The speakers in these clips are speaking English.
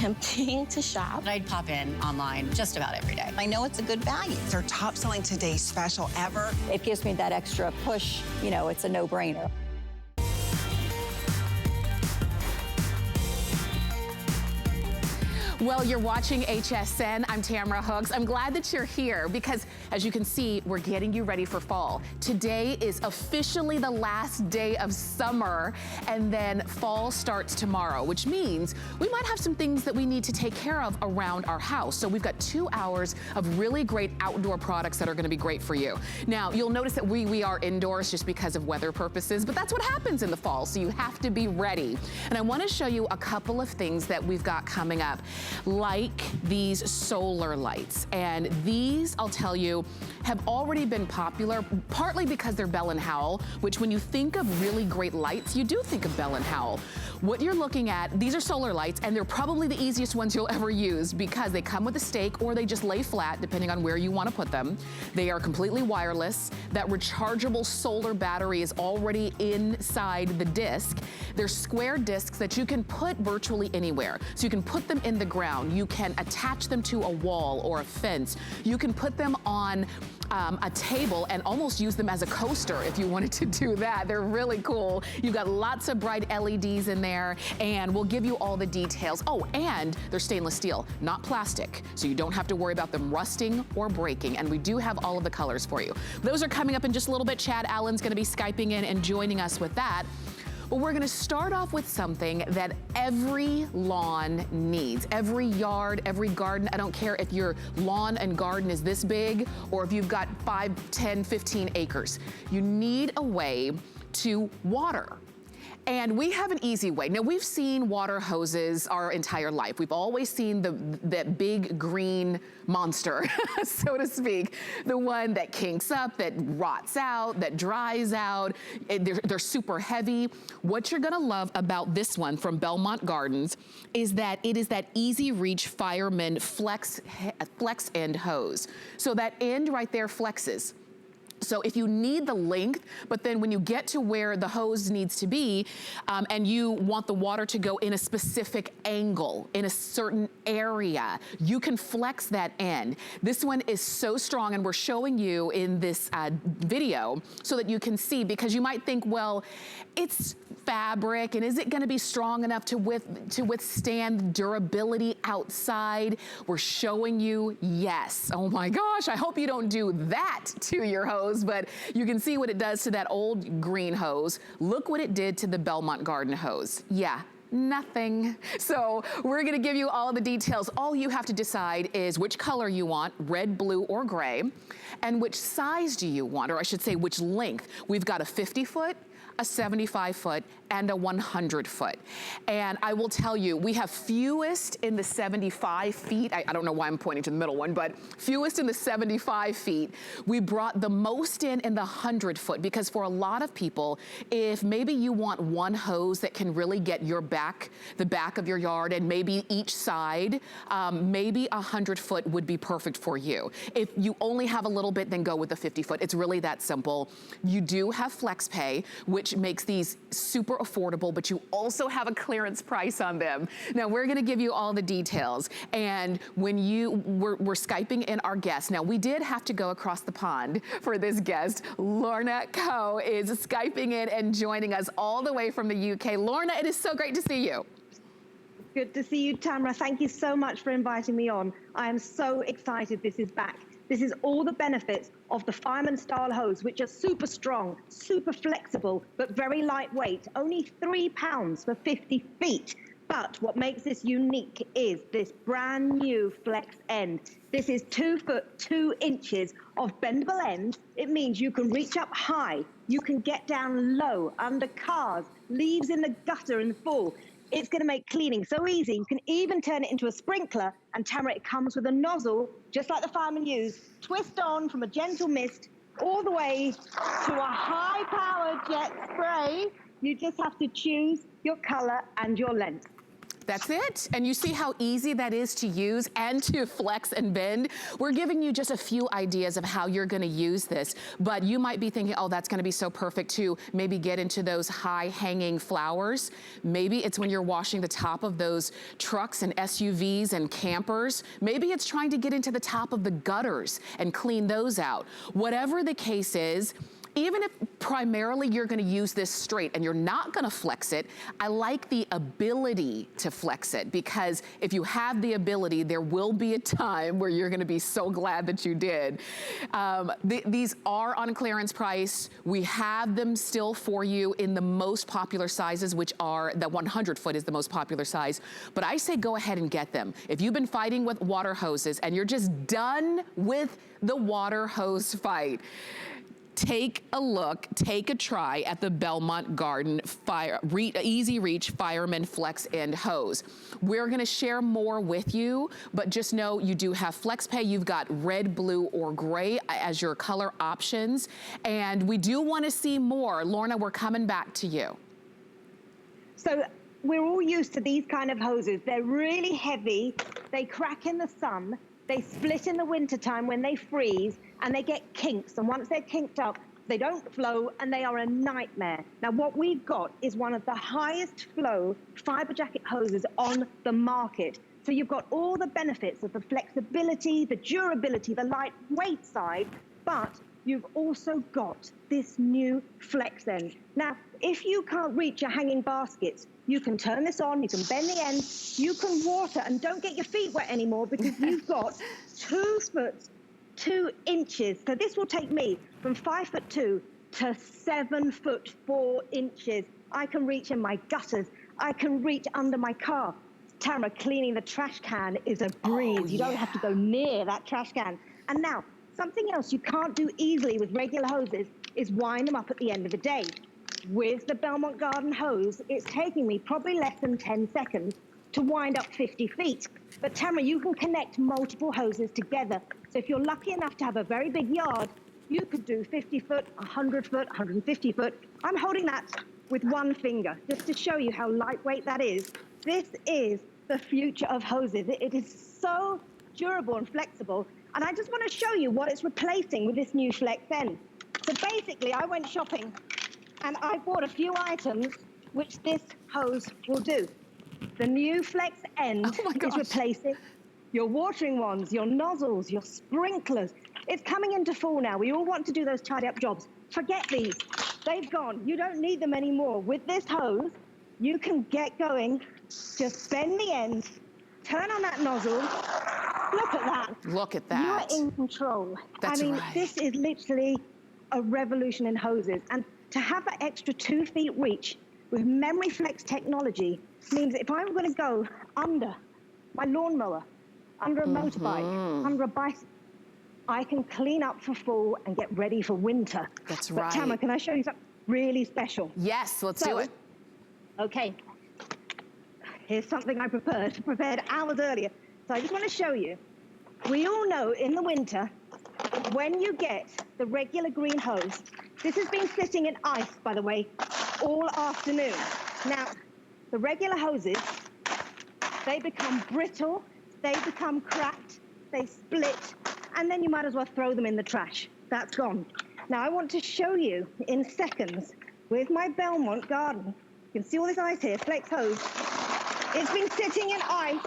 tempting to shop. I'd pop in online just about every day. I know it's a good value. It's our top selling today special ever. It gives me that extra push, you know, it's a no-brainer. Well, you're watching HSN. I'm Tamara Hooks. I'm glad that you're here because, as you can see, we're getting you ready for fall. Today is officially the last day of summer, and then fall starts tomorrow, which means we might have some things that we need to take care of around our house. So we've got 2 hours of really great outdoor products that are gonna be great for you. Now, you'll notice that we are indoors just because of weather purposes, but that's what happens in the fall, so you have to be ready. And I wanna show you a couple of things that we've got coming up, like these solar lights. And these, I'll tell you, have already been popular, partly because they're Bell & Howell, which when you think of really great lights, you do think of Bell & Howell. What you're looking at, these are solar lights, and they're probably the easiest ones you'll ever use because they come with a stake or they just lay flat, depending on where you want to put them. They are completely wireless. That rechargeable solar battery is already inside the disc. They're square discs that you can put virtually anywhere. So you can put them in the ground. You can attach them to a wall or a fence. You can put them on a table and almost use them as a coaster if you wanted to do that. They're really cool. You've got lots of bright LEDs in there, and we'll give you all the details. Oh, and they're stainless steel, not plastic, so you don't have to worry about them rusting or breaking, and we do have all of the colors for you. Those are coming up in just a little bit. Chad Allen's gonna be Skyping in and joining us with that. Well, we're gonna start off with something that every lawn needs. Every yard, every garden, I don't care if your lawn and garden is this big or if you've got 5, 10, 15 acres. You need a way to water. And we have an easy way. Now, we've seen water hoses our entire life. We've always seen that big green monster, so to speak. The one that kinks up, that rots out, that dries out. They're super heavy. What you're gonna love about this one from Belmont Gardens is that it is that easy reach fireman flex end hose. So that end right there flexes. So if you need the length, but then when you get to where the hose needs to be, and you want the water to go in a specific angle, in a certain area, you can flex that end. This one is so strong, and we're showing you in this video so that you can see, because you might think, well, it's fabric, and is it gonna be strong enough to withstand durability outside? We're showing you, yes. Oh my gosh, I hope you don't do that to your hose, but you can see what it does to that old green hose. Look what it did to the Belmont Garden hose. Yeah. Nothing. So we're gonna give you all the details. All you have to decide is which color you want, red, blue, or gray, and which size do you want, or I should say which length. We've got a 50-foot, a 75-foot, and a 100-foot. And I will tell you, we have fewest in the 75 feet. I don't know why I'm pointing to the middle one, but fewest in the 75 feet. We brought the most in the 100-foot, because for a lot of people, if maybe you want one hose that can really get your the back of your yard, and maybe each side, maybe a 100-foot would be perfect for you. If you only have a little bit, then go with the 50-foot. It's really that simple. You do have flex pay, which makes these super affordable, but you also have a clearance price on them. Now, we're gonna give you all the details. And when we're Skyping in our guest. Now, we did have to go across the pond for this guest. Lorna Coe is Skyping in and joining us all the way from the UK. Lorna, it is so great to see you. Good to see you, Tamara. Thank you so much for inviting me on. I am so excited this is back. This is all the benefits of the fireman style hose, which are super strong, super flexible, but very lightweight, only 3 pounds for 50 feet. But what makes this unique is this brand new flex end. This is 2 foot 2 inches of bendable end. It means you can reach up high, you can get down low, under cars, leaves in the gutter and full. It's gonna make cleaning so easy. You can even turn it into a sprinkler, and Tamara, it comes with a nozzle, just like the firemen use. Twist on from a gentle mist all the way to a high-powered jet spray. You just have to choose your color and your length. That's it. And you see how easy that is to use and to flex and bend. We're giving you just a few ideas of how you're gonna use this, but you might be thinking, oh, that's gonna be so perfect to maybe get into those high hanging flowers. Maybe it's when you're washing the top of those trucks and SUVs and campers. Maybe it's trying to get into the top of the gutters and clean those out. Whatever the case is, even if primarily you're gonna use this straight and you're not gonna flex it, I like the ability to flex it, because if you have the ability, there will be a time where you're gonna be so glad that you did. These are on clearance price. We have them still for you in the most popular sizes, which are, the 100 foot is the most popular size, but I say go ahead and get them. If you've been fighting with water hoses and you're just done with the water hose fight, take a look, take a try at the Belmont Garden Easy Reach Fireman Flex End Hose. We're gonna share more with you, but just know you do have flex pay. You've got red, blue, or gray as your color options. And we do wanna see more. Lorna, we're coming back to you. So we're all used to these kind of hoses. They're really heavy, they crack in the sun, they split in the wintertime when they freeze, and they get kinks. And once they're kinked up, they don't flow, and they are a nightmare. Now, what we've got is one of the highest flow fiber jacket hoses on the market. So you've got all the benefits of the flexibility, the durability, the lightweight side, but you've also got this new flex end. Now, if you can't reach your hanging baskets, you can turn this on, you can bend the end, you can water, and don't get your feet wet anymore, because you've got 2 foot 2 inches. So this will take me from 5'2" to 7'4". I can reach in my gutters. I can reach under my car. Tamara, cleaning the trash can is a breeze. Oh, you don't have to go near that trash can. And now, something else you can't do easily with regular hoses is wind them up at the end of the day. With the Belmont Garden hose, it's taking me probably less than 10 seconds to wind up 50 feet. But Tamara, you can connect multiple hoses together. So if you're lucky enough to have a very big yard, you could do 50 foot, 100 foot, 150 foot. I'm holding that with one finger, just to show you how lightweight that is. This is the future of hoses. It is so durable and flexible. And I just want to show you what it's replacing with this new flex end. So basically, I went shopping and I bought a few items which this hose will do. The new flex end is replacing your watering wands, your nozzles, your sprinklers. It's coming into fall now. We all want to do those tidy up jobs. Forget these. They've gone. You don't need them anymore. With this hose, you can get going. Just bend the end, turn on that nozzle. Look at that. Look at that. You are in control. That's I mean, right. This is literally a revolution in hoses. And to have that extra 2 feet reach with memory flex technology means if I'm going to go under my lawnmower, under a motorbike, under a bicycle, I can clean up for fall and get ready for winter. That's but right. Tamara, can I show you something really special? Yes, let's do it. Okay. Here's something I prepared hours earlier. So I just want to show you. We all know in the winter, when you get the regular green hose, this has been sitting in ice, by the way, all afternoon. Now, the regular hoses, they become brittle, they become cracked, they split, and then you might as well throw them in the trash. That's gone. Now, I want to show you in seconds with my Belmont Garden. You can see all this ice here, flex hose. It's been sitting in ice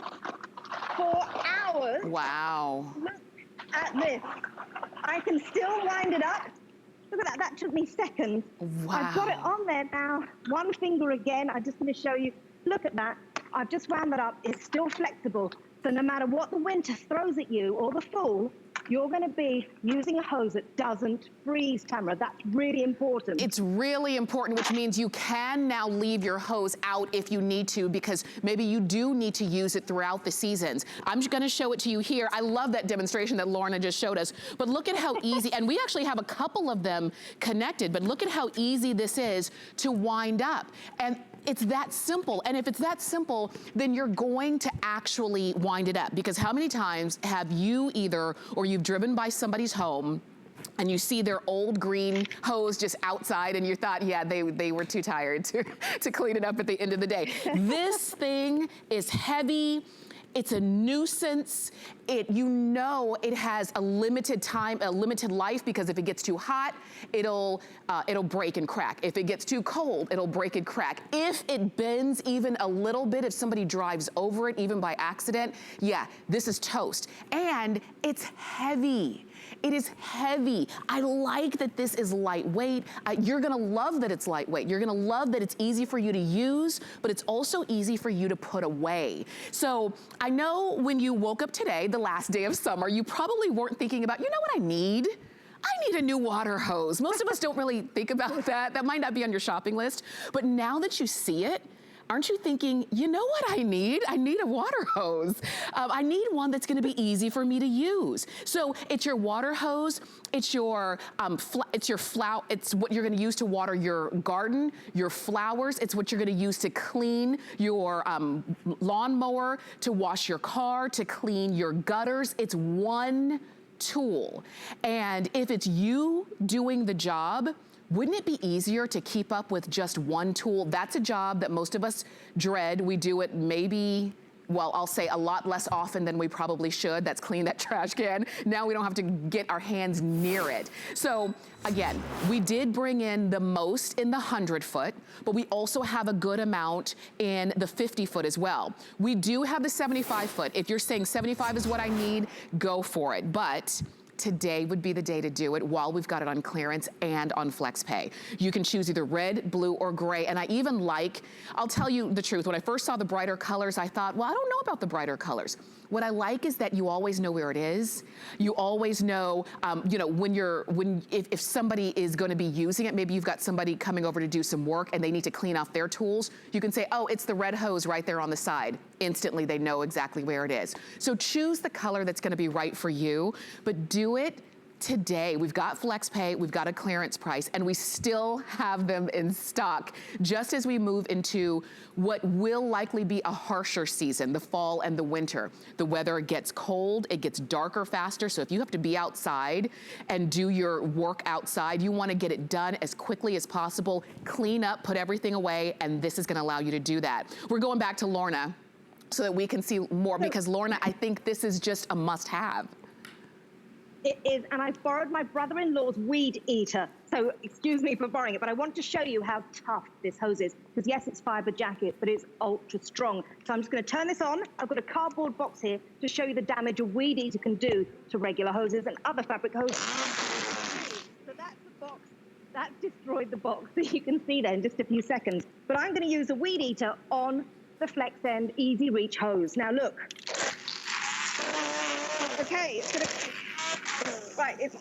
for hours. Wow. Look at this. I can still wind it up. Look at that, that took me seconds. Wow. I've got it on there now. One finger again, I'm just gonna show you. Look at that. I've just wound that up. It's still flexible. So no matter what the winter throws at you or the fall, you're gonna be using a hose that doesn't freeze, Tamara. That's really important. It's really important, which means you can now leave your hose out if you need to, because maybe you do need to use it throughout the seasons. I'm just gonna show it to you here. I love that demonstration that Lorna just showed us, but look at how easy, and we actually have a couple of them connected, but look at how easy this is to wind up. And it's that simple. And if it's that simple, then you're going to actually wind it up. Because how many times have you either, or you've driven by somebody's home and you see their old green hose just outside and you thought, yeah, they were too tired to clean it up at the end of the day. This thing is heavy. It's a nuisance. You know it has a limited time, a limited life, because if it gets too hot, it'll break and crack. If it gets too cold, it'll break and crack. If it bends even a little bit, if somebody drives over it, even by accident, yeah, this is toast. And it's heavy. It is heavy. I like that this is lightweight. You're gonna love that it's lightweight. You're gonna love that it's easy for you to use, but it's also easy for you to put away. So I know when you woke up today, the last day of summer, you probably weren't thinking about, you know what I need? I need a new water hose. Most of us don't really think about that. That might not be on your shopping list, but now that you see it, aren't you thinking, you know what I need? I need a water hose. I need one that's gonna be easy for me to use. So it's your water hose, it's your it's what you're gonna use to water your garden, your flowers, it's what you're gonna use to clean your lawnmower, to wash your car, to clean your gutters. It's one tool. And if it's you doing the job, wouldn't it be easier to keep up with just one tool? That's a job that most of us dread. We do it maybe, well, I'll say a lot less often than we probably should. That's clean that trash can. Now we don't have to get our hands near it. So again, we did bring in the most in the 100-foot, but we also have a good amount in the 50-foot as well. We do have the 75-foot. If you're saying 75 is what I need, go for it. But today would be the day to do it while we've got it on clearance and on FlexPay. You can choose either red, blue, or gray. And I even like, I'll tell you the truth, when I first saw the brighter colors, I thought, well, I don't know about the brighter colors. What I like is that you always know where it is. You always know, you know, if somebody is gonna be using it, maybe you've got somebody coming over to do some work and they need to clean off their tools, you can say, oh, it's the red hose right there on the side. Instantly, they know exactly where it is. So choose the color that's gonna be right for you, but do it today. We've got FlexPay, we've got a clearance price, and we still have them in stock, just as we move into what will likely be a harsher season, the fall and the winter. The weather gets cold, it gets darker faster, so if you have to be outside and do your work outside, you wanna get it done as quickly as possible, clean up, put everything away, and this is gonna allow you to do that. We're going back to Lorna so that we can see more, because Lorna, I think this is just a must-have. It is, and I've borrowed my brother-in-law's weed eater. So excuse me for borrowing it, but I want to show you how tough this hose is. Because yes, it's fiber jacket, but it's ultra strong. So I'm just gonna turn this on. I've got a cardboard box here to show you the damage a weed eater can do to regular hoses and other fabric hoses. So that's the box. That's destroyed the box that you can see there in just a few seconds. But I'm gonna use a weed eater on the Flex End Easy Reach hose. Now look. Okay, it's gonna, right, it's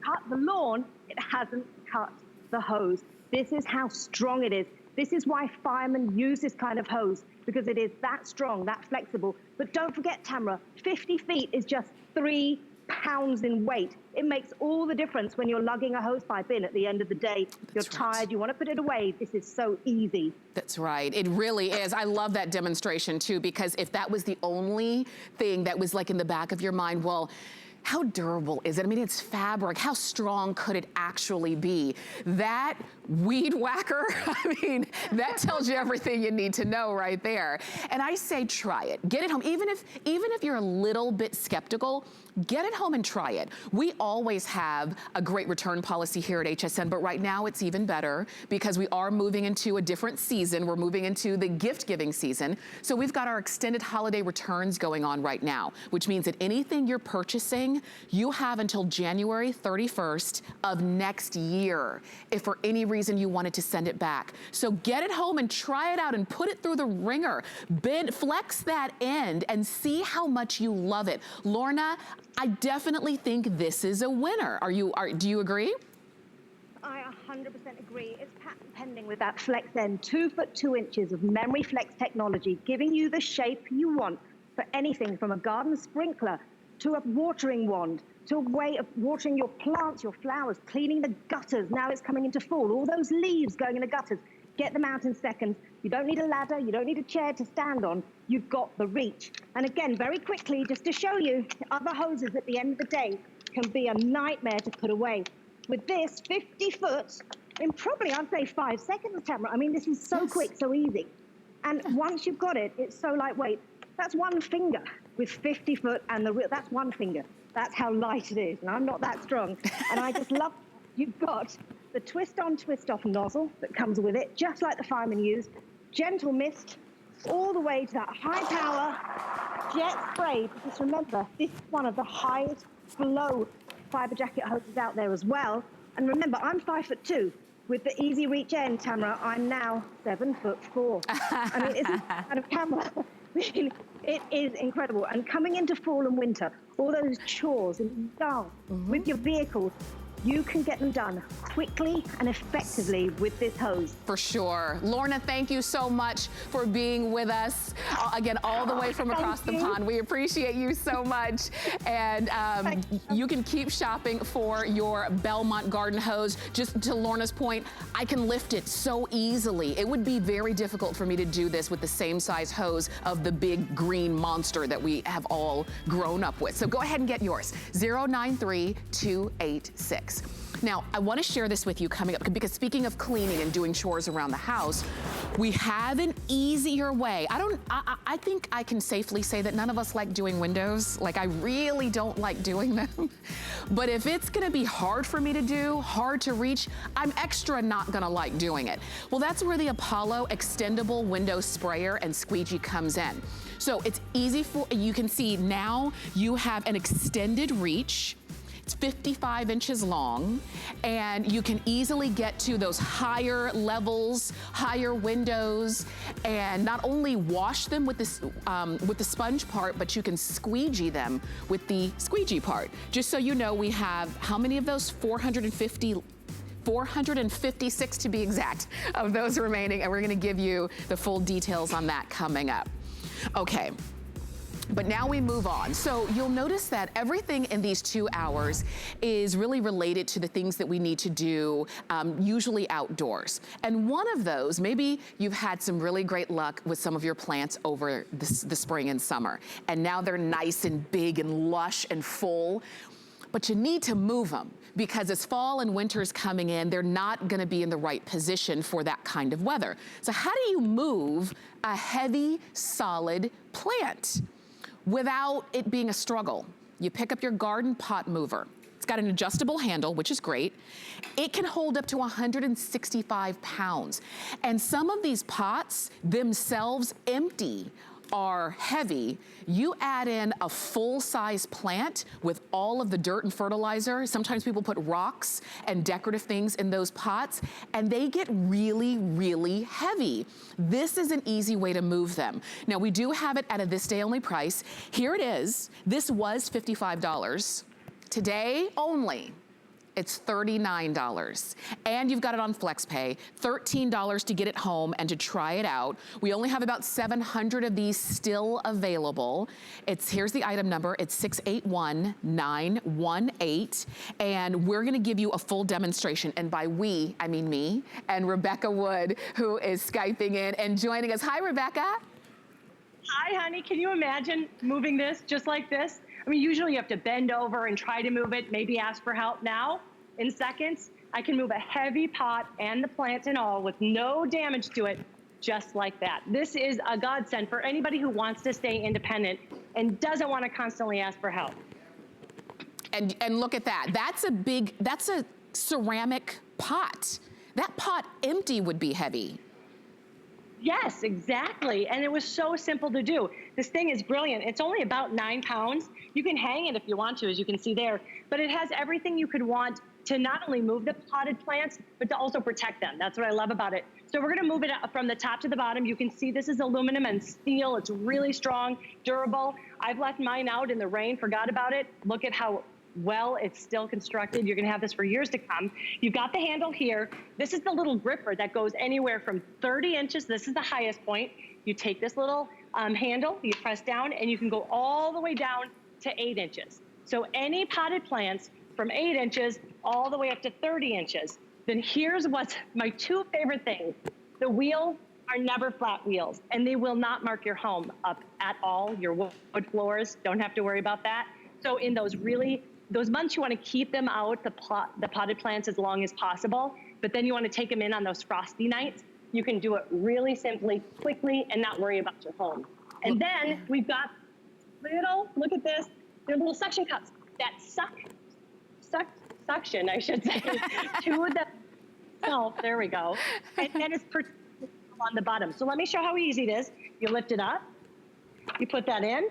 cut the lawn, it hasn't cut the hose. This is how strong it is. This is why firemen use this kind of hose, because it is that strong, that flexible. But don't forget, Tamra, 50 feet is just 3 pounds in weight. It makes all the difference when you're lugging a hose pipe in at the end of the day. You're tired, you want to put it away. This is so easy. That's right, it really is. I love that demonstration too, because if that was the only thing that was like in the back of your mind, well, how durable is it? I mean, it's fabric. How strong could it actually be? That weed whacker, I mean, that tells you everything you need to know right there. And I say try it. Get it home. Even if you're a little bit skeptical, get it home and try it. We always have a great return policy here at HSN, but right now it's even better because we are moving into a different season. We're moving into the gift-giving season. So we've got our extended holiday returns going on right now, which means that anything you're purchasing, you have until January 31st of next year if for any reason you wanted to send it back. So get it home and try it out and put it through the ringer. Flex that end and see how much you love it. Lorna, I definitely think this is a winner. Do you agree? I 100% agree. It's patent pending with that Flex End 2 foot 2 inches of memory flex technology, giving you the shape you want for anything from a garden sprinkler to a watering wand, to a way of watering your plants, your flowers, cleaning the gutters. Now it's coming into fall, all those leaves going in the gutters. Get them out in seconds. You don't need a ladder, you don't need a chair to stand on. You've got the reach. And again, very quickly, just to show you, other hoses at the end of the day, can be a nightmare to put away. With this 50 foot, in probably I'd say 5 seconds, Tamara. I mean, this is so quick, so easy. And once you've got it, it's so lightweight. That's one finger with 50 foot and the real, that's one finger. That's how light it is. And I'm not that strong. And I just love, you've got the twist on, twist off nozzle that comes with it, just like the firemen use. Gentle mist all the way to that high power jet spray. Because remember, this is one of the highest flow fiber jacket hoses out there as well. And remember, I'm 5'2". With the easy reach end, Tamara, I'm now 7'4". I mean, it's out of camera. It is incredible. And coming into fall and winter, all those chores and with your vehicles, you can get them done quickly and effectively with this hose. For sure. Lorna, thank you so much for being with us. Again, all the way from across the pond. We appreciate you so much. And you can keep shopping for your Belmont garden hose. Just to Lorna's point, I can lift it so easily. It would be very difficult for me to do this with the same size hose of the big green monster that we have all grown up with. So go ahead and get yours. 093286. Now, I want to share this with you coming up, because speaking of cleaning and doing chores around the house, we have an easier way. I think I can safely say that none of us like doing windows. Like, I really don't like doing them. But if it's going to be hard for me to do, hard to reach, I'm extra not going to like doing it. Well, that's where the Apollo Extendable Window Sprayer and Squeegee comes in. So it's easy for, you can see now you have an extended reach. It's 55 inches long, and you can easily get to those higher levels, higher windows, and not only wash them with this with the sponge part, but you can squeegee them with the squeegee part. Just so you know, we have how many of those? 456 to be exact of those remaining, and we're gonna give you the full details on that coming up. Okay. But now we move on. So you'll notice that everything in these 2 hours is really related to the things that we need to do, usually outdoors. And one of those, maybe you've had some really great luck with some of your plants over the spring and summer, and now they're nice and big and lush and full, but you need to move them, because as fall and winter's coming in, they're not gonna be in the right position for that kind of weather. So how do you move a heavy, solid plant without it being a struggle? You pick up your garden pot mover. It's got an adjustable handle, which is great. It can hold up to 165 pounds. And some of these pots themselves empty are heavy. You add in a full-size plant with all of the dirt and fertilizer. Sometimes people put rocks and decorative things in those pots, and they get really, really heavy. This is an easy way to move them. Now, we do have it at a this day only price. Here it is. This was $55. Today only, it's $39. And you've got it on FlexPay, $13 to get it home and to try it out. We only have about 700 of these still available. Here's the item number, it's 681918. And we're gonna give you a full demonstration. And by we, I mean me and Rebecca Wood, who is Skyping in and joining us. Hi, Rebecca. Hi, honey. Can you imagine moving this just like this? I mean, usually you have to bend over and try to move it, maybe ask for help. Now, in seconds, I can move a heavy pot and the plant and all with no damage to it, just like that. This is a godsend for anybody who wants to stay independent and doesn't want to constantly ask for help. And look at that. That's a ceramic pot. That pot empty would be heavy. Yes, exactly. And it was so simple to do. This thing is brilliant. It's only about 9 pounds. You can hang it if you want to, as you can see there, but it has everything you could want to not only move the potted plants, but to also protect them. That's what I love about it. So we're gonna move it from the top to the bottom. You can see this is aluminum and steel. It's really strong, durable. I've left mine out in the rain, forgot about it. Look at how well it's still constructed. You're gonna have this for years to come. You've got the handle here. This is the little gripper that goes anywhere from 30 inches. This is the highest point. You take this little handle, you press down, and you can go all the way down to 8 inches. So any potted plants from 8 inches all the way up to 30 inches. Then here's what's my 2 favorite things. The wheels are never flat wheels, and they will not mark your home up at all. Your wood floors, don't have to worry about that. So in those really those months you want to keep them out, the potted plants, as long as possible, but then you want to take them in on those frosty nights. You can do it really simply, quickly, and not worry about your home. And then we've got look at this, they're little suction cups that suction, I should say, to the there we go. And then it's on the bottom. So let me show how easy it is. You lift it up, you put that in.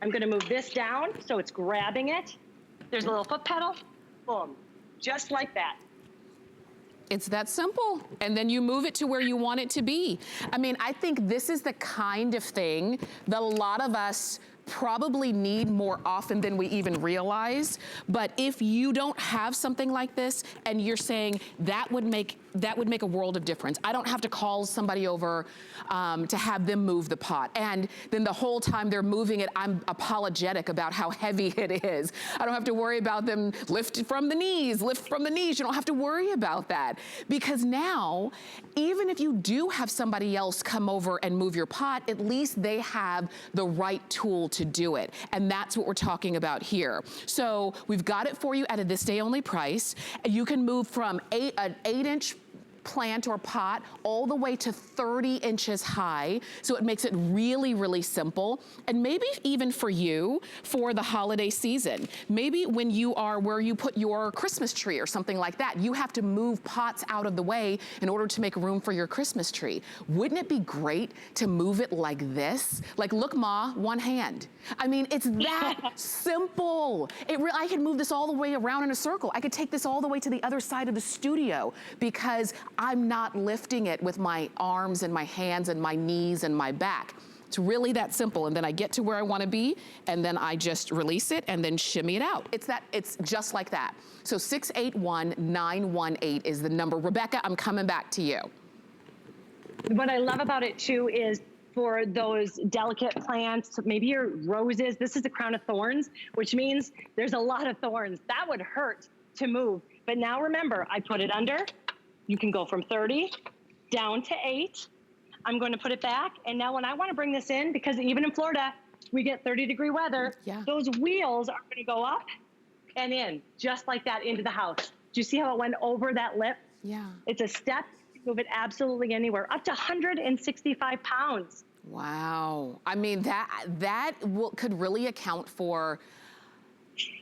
I'm gonna move this down so it's grabbing it. There's a little foot pedal, boom, just like that. It's that simple. And then you move it to where you want it to be. I mean, I think this is the kind of thing that a lot of us probably need more often than we even realize. But if you don't have something like this and you're saying that would make a world of difference. I don't have to call somebody over to have them move the pot. And then the whole time they're moving it, I'm apologetic about how heavy it is. I don't have to worry about them lift from the knees. You don't have to worry about that. Because now, even if you do have somebody else come over and move your pot, at least they have the right tool to do it. And that's what we're talking about here. So we've got it for you at a this day only price. You can move from an 8-inch plant or pot all the way to 30 inches high. So it makes it really, really simple. And maybe even for you, for the holiday season, maybe when you are where you put your Christmas tree or something like that, you have to move pots out of the way in order to make room for your Christmas tree. Wouldn't it be great to move it like this? Like, look, Ma, one hand. I mean, it's that simple. I could move this all the way around in a circle. I could take this all the way to the other side of the studio because I'm not lifting it with my arms and my hands and my knees and my back. It's really that simple. And then I get to where I want to be, and then I just release it and then shimmy it out. It's just like that. So 681-918 is the number. Rebecca, I'm coming back to you. What I love about it too is for those delicate plants, maybe your roses, this is the crown of thorns, which means there's a lot of thorns. That would hurt to move. But now remember, I put it under. You can go from 30 down to 8. I'm going to put it back. And now when I want to bring this in, because even in Florida, we get 30-degree weather, those wheels are going to go up and in, just like that, into the house. Do you see how it went over that lip? Yeah. It's a step. You can move it absolutely anywhere, up to 165 pounds. Wow. I mean, that could really account for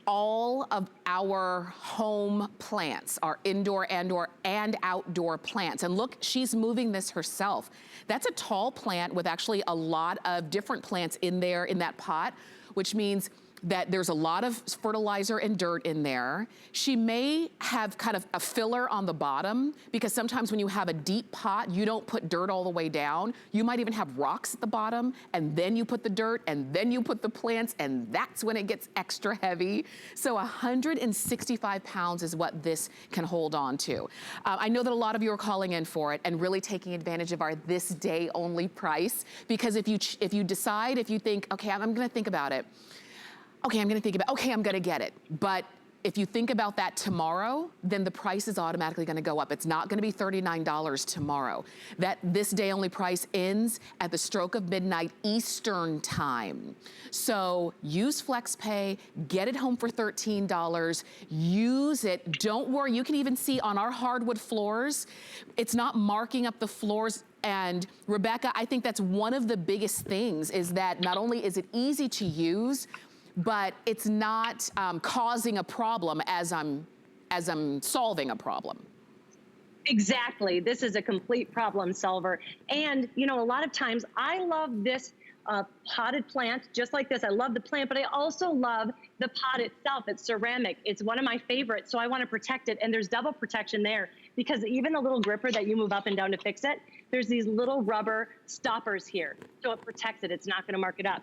all of our home plants, our indoor and outdoor plants. And look, she's moving this herself. That's a tall plant with actually a lot of different plants in there in that pot, which means that there's a lot of fertilizer and dirt in there. She may have kind of a filler on the bottom, because sometimes when you have a deep pot, you don't put dirt all the way down. You might even have rocks at the bottom, and then you put the dirt, and then you put the plants, and that's when it gets extra heavy. So 165 pounds is what this can hold on to. I know that a lot of you are calling in for it and really taking advantage of our this day only price, because if you think, okay, I'm gonna think about it. Okay, I'm gonna get it. But if you think about that tomorrow, then the price is automatically gonna go up. It's not gonna be $39 tomorrow. That this day only price ends at the stroke of midnight Eastern time. So use FlexPay, get it home for $13, use it. Don't worry, you can even see on our hardwood floors, it's not marking up the floors. And Rebecca, I think that's one of the biggest things, is that not only is it easy to use, but it's not causing a problem as I'm solving a problem. Exactly. This is a complete problem solver. And, you know, a lot of times I love this potted plant, just like this. I love the plant, but I also love the pot itself. It's ceramic. It's one of my favorites, so I want to protect it. And there's double protection there, because even the little gripper that you move up and down to fix it, there's these little rubber stoppers here. So it protects it. It's not going to mark it up.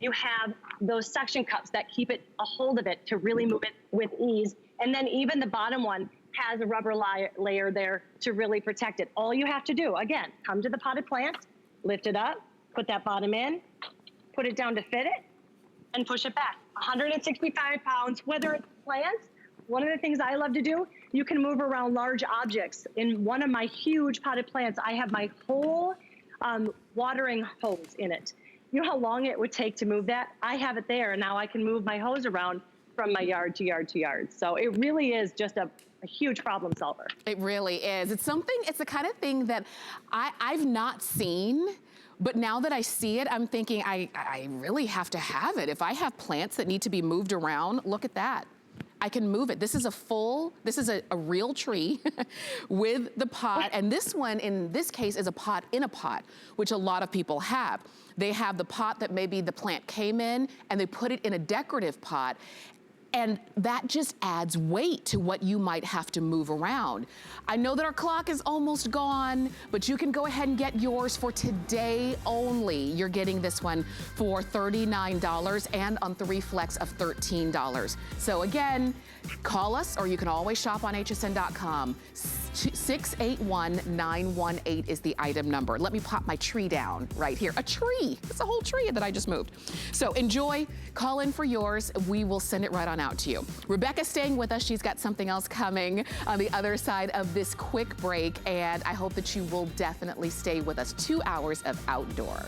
You have those suction cups that keep a hold of it to really move it with ease. And then even the bottom one has a rubber layer there to really protect it. All you have to do, again, come to the potted plant, lift it up, put that bottom in, put it down to fit it, and push it back. 165 pounds, whether it's plants. One of the things I love to do, you can move around large objects. In one of my huge potted plants, I have my whole watering hose in it. You know how long it would take to move that? I have it there, and now I can move my hose around from my yard to yard to yard. So it really is just a huge problem solver. It really is. It's the kind of thing that I've not seen, but now that I see it, I'm thinking I really have to have it. If I have plants that need to be moved around, look at that. I can move it. This is a real tree with the pot. And this one, in this case, is a pot in a pot, which a lot of people have. They have the pot that maybe the plant came in and they put it in a decorative pot. And that just adds weight to what you might have to move around. I know that our clock is almost gone, but you can go ahead and get yours for today only. You're getting this one for $39 and on 3 flex of $13. So again, call us or you can always shop on hsn.com. 681-918 is the item number. Let me pop my tree down right here. A tree, it's a whole tree that I just moved. So enjoy, call in for yours. We will send it right on out to you. Rebecca's staying with us. She's got something else coming on the other side of this quick break, and I hope that you will definitely stay with us. 2 hours of outdoor.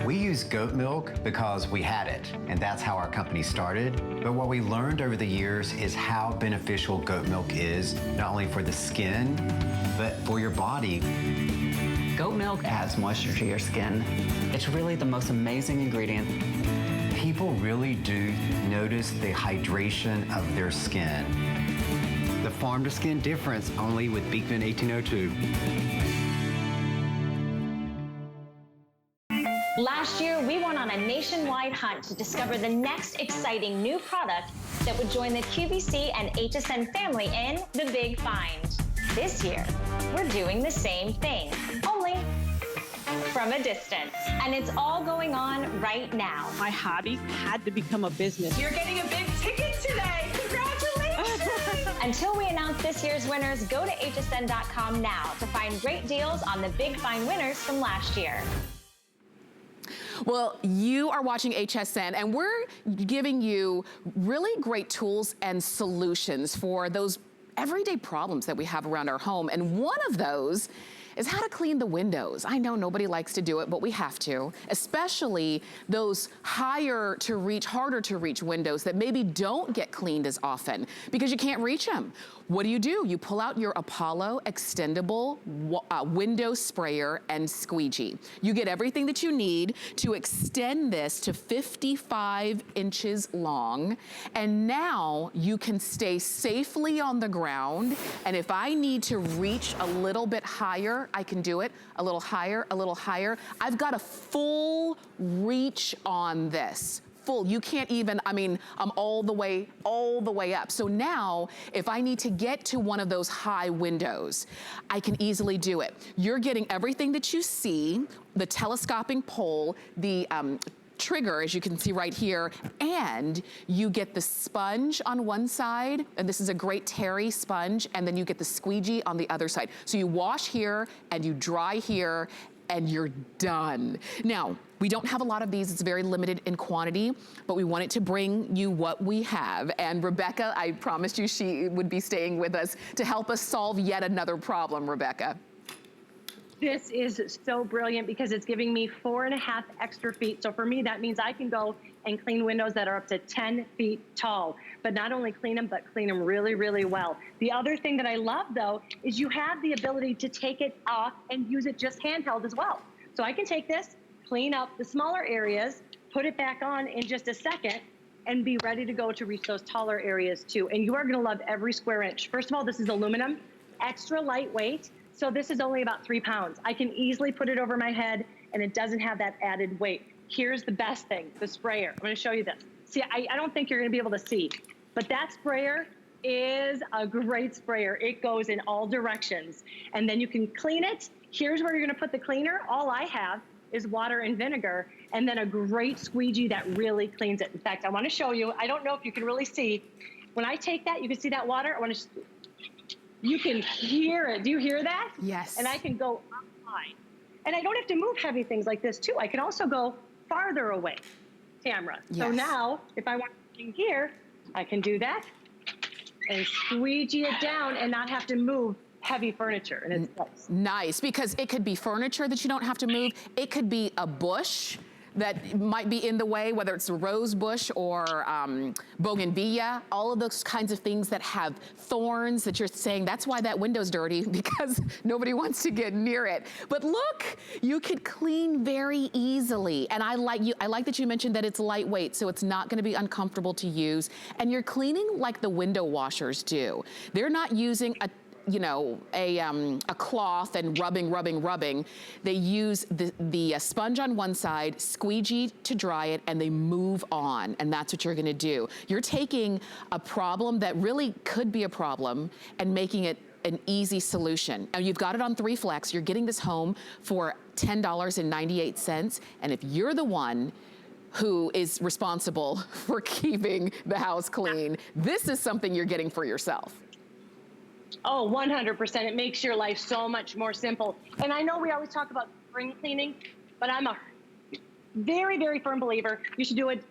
We use goat milk because we had it, and that's how our company started. But what we learned over the years is how beneficial goat milk is, not only for the skin, but for your body. Goat milk adds moisture to your skin. It's really the most amazing ingredient. People really do notice the hydration of their skin. The farm to skin difference only with Beekman 1802. Last year, we went on a nationwide hunt to discover the next exciting new product that would join the QVC and HSN family in the Big Find. This year, we're doing the same thing, only from a distance. And it's all going on right now. My hobby had to become a business. You're getting a big ticket today. Congratulations! Until we announce this year's winners, go to hsn.com now to find great deals on the Big Find winners from last year. Well, you are watching HSN, and we're giving you really great tools and solutions for those everyday problems that we have around our home. And one of those is how to clean the windows. I know nobody likes to do it, but we have to, especially those harder to reach windows that maybe don't get cleaned as often because you can't reach them. What do? You pull out your Apollo Extendable window sprayer and squeegee. You get everything that you need to extend this to 55 inches long, and now you can stay safely on the ground, and if I need to reach a little bit higher, I can do it. A little higher, a little higher. I've got a full reach on this. Full, you can't even, I'm all the way up. So now, if I need to get to one of those high windows, I can easily do it. You're getting everything that you see, the telescoping pole, the trigger, as you can see right here, and you get the sponge on one side, and this is a great terry sponge, and then you get the squeegee on the other side. So you wash here, and you dry here, and you're done. Now, we don't have a lot of these, it's very limited in quantity, but we wanted to bring you what we have. And Rebecca, I promised you she would be staying with us to help us solve yet another problem, Rebecca. This is so brilliant because it's giving me 4.5 extra feet. So for me, that means I can go and clean windows that are up to 10 feet tall, but not only clean them, but clean them really, really well. The other thing that I love though, is you have the ability to take it off and use it just handheld as well. So I can take this, clean up the smaller areas, put it back on in just a second, and be ready to go to reach those taller areas too. And you are gonna love every square inch. First of all, this is aluminum, extra lightweight. So this is only about 3 pounds. I can easily put it over my head and it doesn't have that added weight. Here's the best thing, the sprayer. I'm gonna show you this. See, I don't think you're gonna be able to see, but that sprayer is a great sprayer. It goes in all directions. And then you can clean it. Here's where you're gonna put the cleaner. All I have is water and vinegar, and then a great squeegee that really cleans it. In fact, I wanna show you, I don't know if you can really see. When I take that, you can see that water. You can hear it. Do you hear that? Yes. And I can go up high. And I don't have to move heavy things like this too. I can also go farther away, Tamara. Yes. So now, if I want something here, I can do that and squeegee it down and not have to move heavy furniture in its place. Nice, because it could be furniture that you don't have to move. It could be a bush that might be in the way, whether it's a rose bush or bougainvillea, all of those kinds of things that have thorns that you're saying, that's why that window's dirty, because nobody wants to get near it. But look, you could clean very easily. And I like that you mentioned that it's lightweight, so it's not gonna be uncomfortable to use. And you're cleaning like the window washers do. They're not using a cloth and rubbing. They use the sponge on one side, squeegee to dry it, and they move on, and that's what you're gonna do. You're taking a problem that really could be a problem and making it an easy solution. Now you've got it on 3 flex, you're getting this home for $10.98, and if you're the one who is responsible for keeping the house clean, this is something you're getting for yourself. Oh, 100%. It makes your life so much more simple. And I know we always talk about spring cleaning, but I'm a very, very firm believer you should do it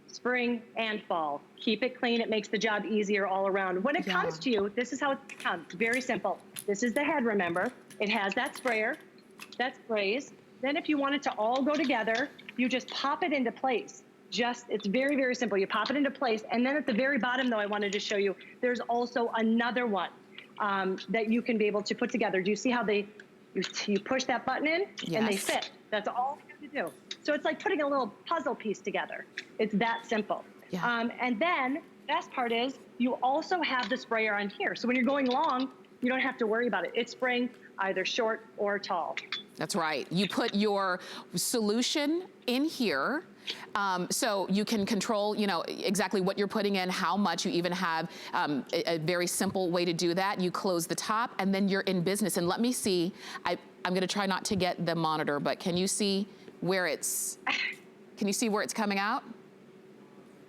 spring and fall. Keep it clean. It makes the job easier all around. When it comes to you, this is how it comes. Very simple. This is the head, remember. It has that sprayer that sprays. Then if you want it to all go together, you just pop it into place. It's very, very simple. You pop it into place. And then at the very bottom, though, I wanted to show you, there's also another one that you can be able to put together. Do you see how you push that button in and they fit? That's all you have to do. So it's like putting a little puzzle piece together. It's that simple. Yeah. And then best part is you also have the sprayer on here. So when you're going long, you don't have to worry about it. It's spraying either short or tall. That's right. You put your solution in here. So you can control, exactly what you're putting in, how much. You even have a very simple way to do that. You close the top and then you're in business. And let me see, I'm gonna try not to get the monitor, but can you see where it's coming out?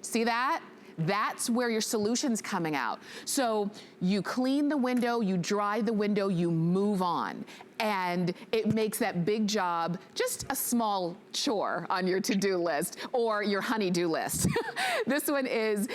See that? That's where your solution's coming out. So you clean the window, you dry the window, you move on. And it makes that big job just a small chore on your to-do list or your honey-do list. This one is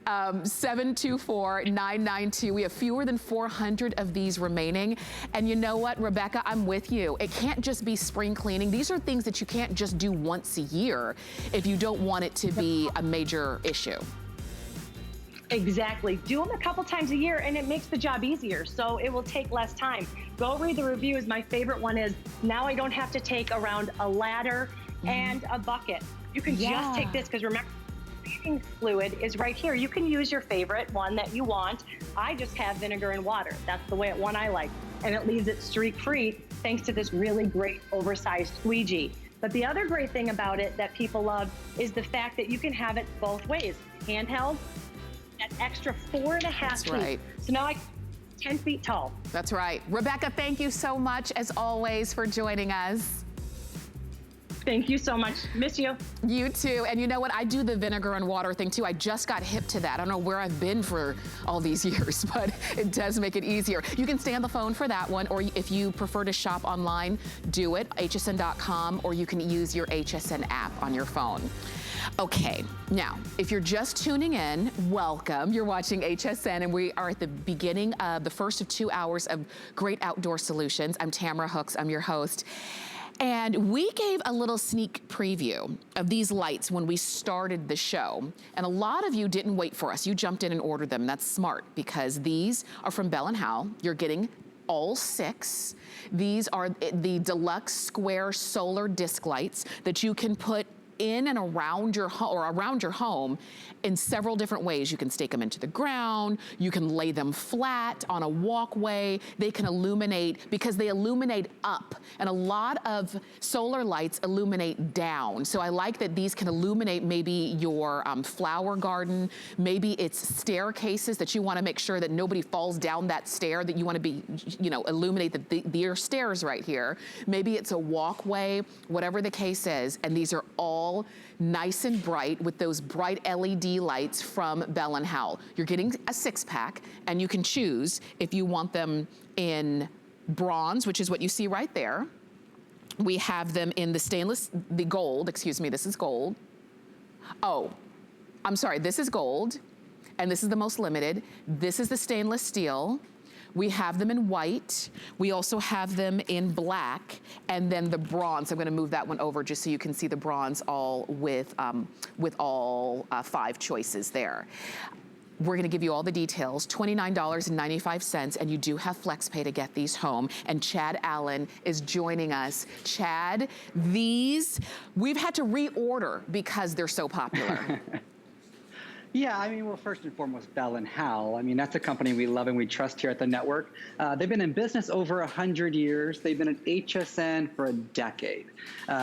724-992. We have fewer than 400 of these remaining. And you know what, Rebecca, I'm with you. It can't just be spring cleaning. These are things that you can't just do once a year if you don't want it to be a major issue. Exactly. Do them a couple times a year and it makes the job easier, so it will take less time. Go read the reviews. My favorite one is, now I don't have to take around a ladder and a bucket. You can just take this, because remember, cleaning fluid is right here. You can use your favorite one that you want. I just have vinegar and water. That's the one I like. And it leaves it streak-free thanks to this really great oversized squeegee. But the other great thing about it that people love is the fact that you can have it both ways. Handheld, that extra 4.5 feet. Right. So now 10 feet tall. That's right. Rebecca, thank you so much, as always, for joining us. Thank you so much. Miss you. You too. And you know what? I do the vinegar and water thing too. I just got hip to that. I don't know where I've been for all these years, but it does make it easier. You can stay on the phone for that one, or if you prefer to shop online, do it, hsn.com, or you can use your HSN app on your phone. Okay, now, if you're just tuning in, welcome. You're watching HSN, and we are at the beginning of the first of 2 hours of great outdoor solutions. I'm Tamara Hooks, I'm your host. And we gave a little sneak preview of these lights when we started the show. And a lot of you didn't wait for us. You jumped in and ordered them. That's smart, because these are from Bell & Howell. You're getting all 6. These are the Deluxe square solar disc lights that you can put in and around your home in several different ways. You can stake them into the ground, you can lay them flat on a walkway, they can illuminate, because they illuminate up, and a lot of solar lights illuminate down. So I like that these can illuminate maybe your flower garden, maybe it's staircases that you wanna make sure that nobody falls down that stair, that you wanna be, illuminate your stairs right here. Maybe it's a walkway, whatever the case is, and these are all nice and bright with those bright LED lights from Bell & Howell. You're getting a 6-pack, and you can choose if you want them in bronze, which is what you see right there. We have them in the gold, excuse me, this is gold. Oh, I'm sorry, this is gold, and this is the most limited. This is the stainless steel. We have them in white. We also have them in black, and then the bronze. I'm gonna move that one over just so you can see the bronze all with all 5 choices there. We're gonna give you all the details, $29.95, and you do have FlexPay to get these home. And Chad Allen is joining us. Chad, these, we've had to reorder because they're so popular. Yeah, I mean, well, first and foremost, Bell & Howell. I mean, that's a company we love and we trust here at the network. They've been in business over 100 years. They've been at HSN for a decade.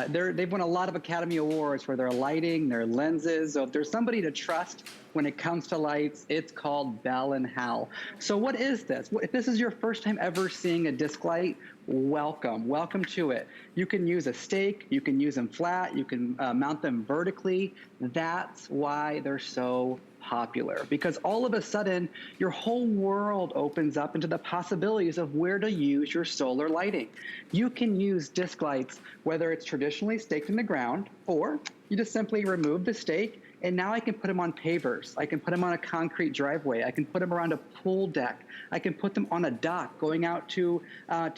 They've won a lot of Academy Awards for their lighting, their lenses. So if there's somebody to trust when it comes to lights, it's called Bell & Howell. So what is this? If this is your first time ever seeing a disc light, welcome. Welcome to it. You can use a stake. You can use them flat. You can mount them vertically. That's why they're so popular, because all of a sudden your whole world opens up into the possibilities of where to use your solar lighting. You can use disc lights, whether it's traditionally staked in the ground, or you just simply remove the stake, and now I can put them on pavers. I can put them on a concrete driveway. I can put them around a pool deck. I can put them on a dock going out to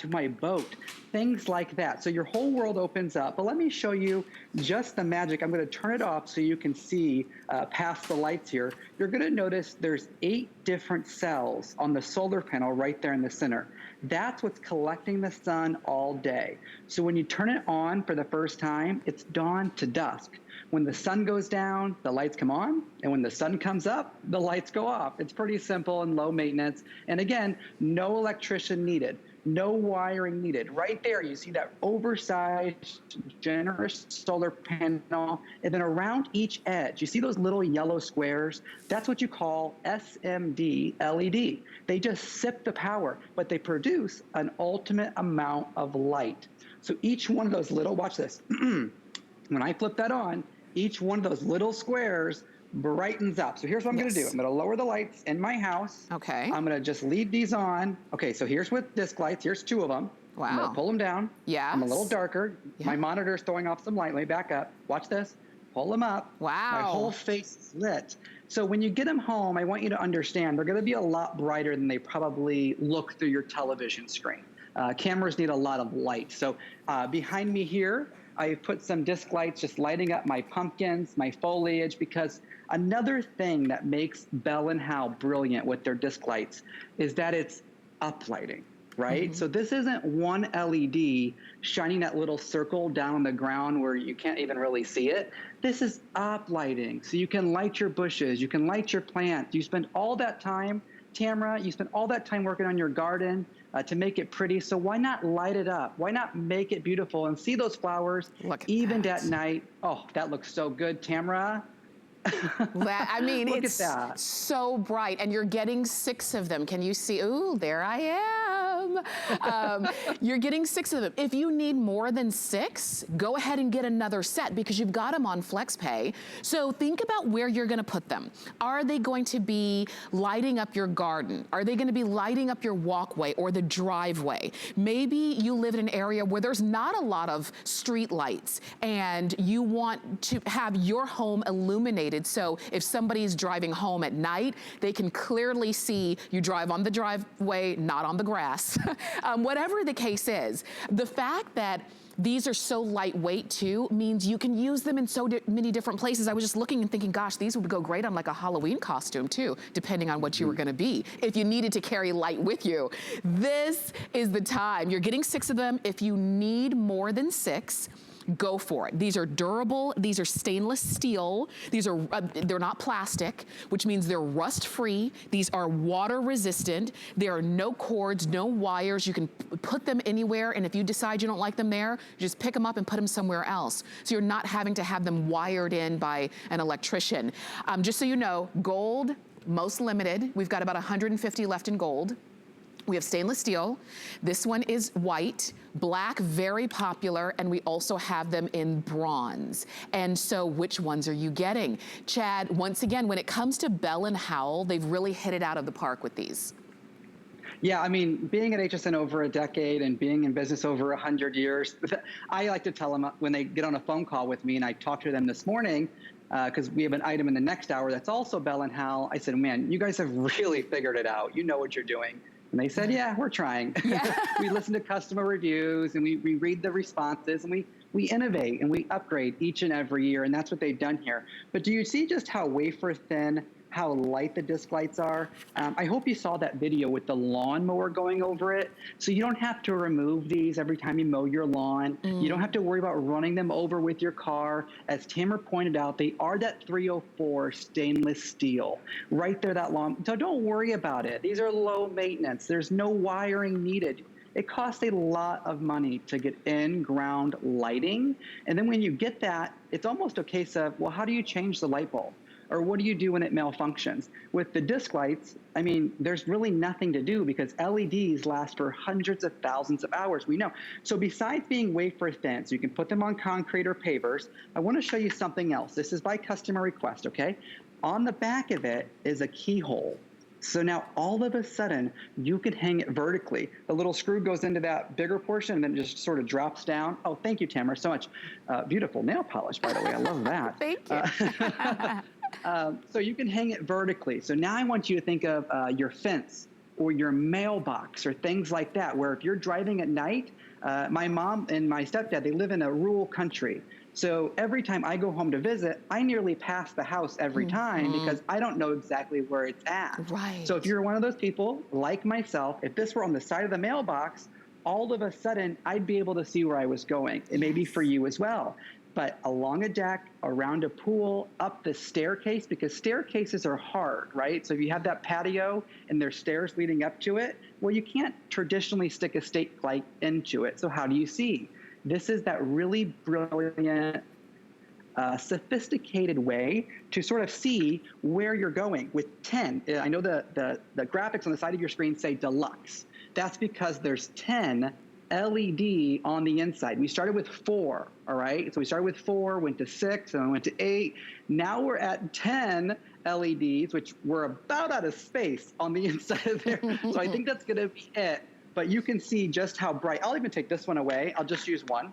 my boat, things like that. So your whole world opens up. But let me show you just the magic. I'm going to turn it off so you can see past the lights here. You're going to notice there's 8 different cells on the solar panel right there in the center. That's what's collecting the sun all day. So when you turn it on for the first time, it's dawn to dusk. When the sun goes down, the lights come on, and when the sun comes up, the lights go off. It's pretty simple and low maintenance. And again, no electrician needed, no wiring needed. Right there, you see that oversized, generous solar panel, and then around each edge, you see those little yellow squares? That's what you call SMD LED. They just sip the power, but they produce an ultimate amount of light. So each one of those little, watch this, when I flip that on, each one of those little squares brightens up. So here's what I'm going to do. I'm going to lower the lights in my house. Okay. I'm going to just leave these on. Okay, so here's with disc lights. Here's 2 of them. Wow. I'm going to pull them down. Yeah. I'm a little darker. Yeah. My monitor is throwing off some light. Let me back up. Watch this. Pull them up. Wow. My whole face is lit. So when you get them home, I want you to understand they're going to be a lot brighter than they probably look through your television screen. Cameras need a lot of light. So behind me here, I put some disc lights just lighting up my pumpkins, my foliage, because another thing that makes Bell & Howell brilliant with their disc lights is that it's uplighting, right? Mm-hmm. So this isn't one LED shining that little circle down on the ground where you can't even really see it. This is uplighting. So you can light your bushes, you can light your plants. You spend all that time, Tamara, you spend all that time working on your garden to make it pretty. So why not light it up? Why not make it beautiful and see those flowers even at night? Oh, that looks so good, Tamara. I mean, Look it's at that. So bright, and you're getting 6 of them. Can you see? Ooh, there I am. You're getting 6 of them. If you need more than 6, go ahead and get another set because you've got them on FlexPay. So think about where you're going to put them. Are they going to be lighting up your garden? Are they going to be lighting up your walkway or the driveway? Maybe you live in an area where there's not a lot of street lights and you want to have your home illuminated. So if somebody's driving home at night, they can clearly see you drive on the driveway, not on the grass. Whatever the case is, the fact that these are so lightweight too means you can use them in so many different places. I was just looking and thinking, gosh, these would go great on like a Halloween costume too, depending on what you were gonna be. If you needed to carry light with you, this is the time. You're getting 6 of them. If you need more than 6, go for it. These are durable. These are stainless steel. These are, they're not plastic, which means they're rust free. These are water resistant. There are no cords, no wires. You can put them anywhere. And if you decide you don't like them there, you just pick them up and put them somewhere else. So you're not having to have them wired in by an electrician. Just so you know, gold, most limited. We've got about 150 left in gold. We have stainless steel. This one is white. Black, very popular, and we also have them in bronze. And so which ones are you getting? Chad, once again, when it comes to Bell & Howell, they've really hit it out of the park with these. Yeah, I mean, being at HSN over a decade and being in business over 100 years, I like to tell them when they get on a phone call with me, and I talked to them this morning, because we have an item in the next hour that's also Bell & Howell. I said, man, you guys have really figured it out. You know what you're doing. And they said, yeah, we're trying. Yeah. We listen to customer reviews and we read the responses and we innovate and we upgrade each and every year. And that's what they've done here. But do you see just how wafer thin, how light the disc lights are? I hope you saw that video with the lawnmower going over it. So you don't have to remove these every time you mow your lawn. You don't have to worry about running them over with your car. As Tamara pointed out, they are that 304 stainless steel. Right there, that long. So don't worry about it. These are low maintenance. There's no wiring needed. It costs a lot of money to get in-ground lighting. And then when you get that, it's almost a case of, well, how do you change the light bulb? Or what do you do when it malfunctions? With the disc lights, I mean, there's really nothing to do because LEDs last for hundreds of thousands of hours, we know. So besides being wafer thin, so you can put them on concrete or pavers, I want to show you something else. This is by customer request, okay? On the back of it is a keyhole. So now all of a sudden, you can hang it vertically. The little screw goes into that bigger portion and then it just sort of drops down. Oh, thank you, Tamara, so much. Beautiful nail polish, by the way. I love that. Thank you. So you can hang it vertically. So now I want you to think of your fence or your mailbox or things like that, where if you're driving at night, my mom and my stepdad, they live in a rural country. So every time I go home to visit, I nearly pass the house every time because I don't know exactly where it's at. Right. So if you're one of those people like myself, if this were on the side of the mailbox, all of a sudden I'd be able to see where I was going. It may be for you as well. But along a deck, around a pool, up the staircase, because staircases are hard, right? So if you have that patio and there's stairs leading up to it, well, you can't traditionally stick a stake light into it. So how do you see? This is that really brilliant, sophisticated way to sort of see where you're going. With 10, I know the graphics on the side of your screen say Deluxe. That's because there's 10 LED on the inside. We started with 4, all right? So we started with 4, went to 6, and then went to 8. Now we're at 10 LEDs, which we're about out of space on the inside of there. So I think that's gonna be it. But you can see just how bright. I'll even take this one away. I'll just use one.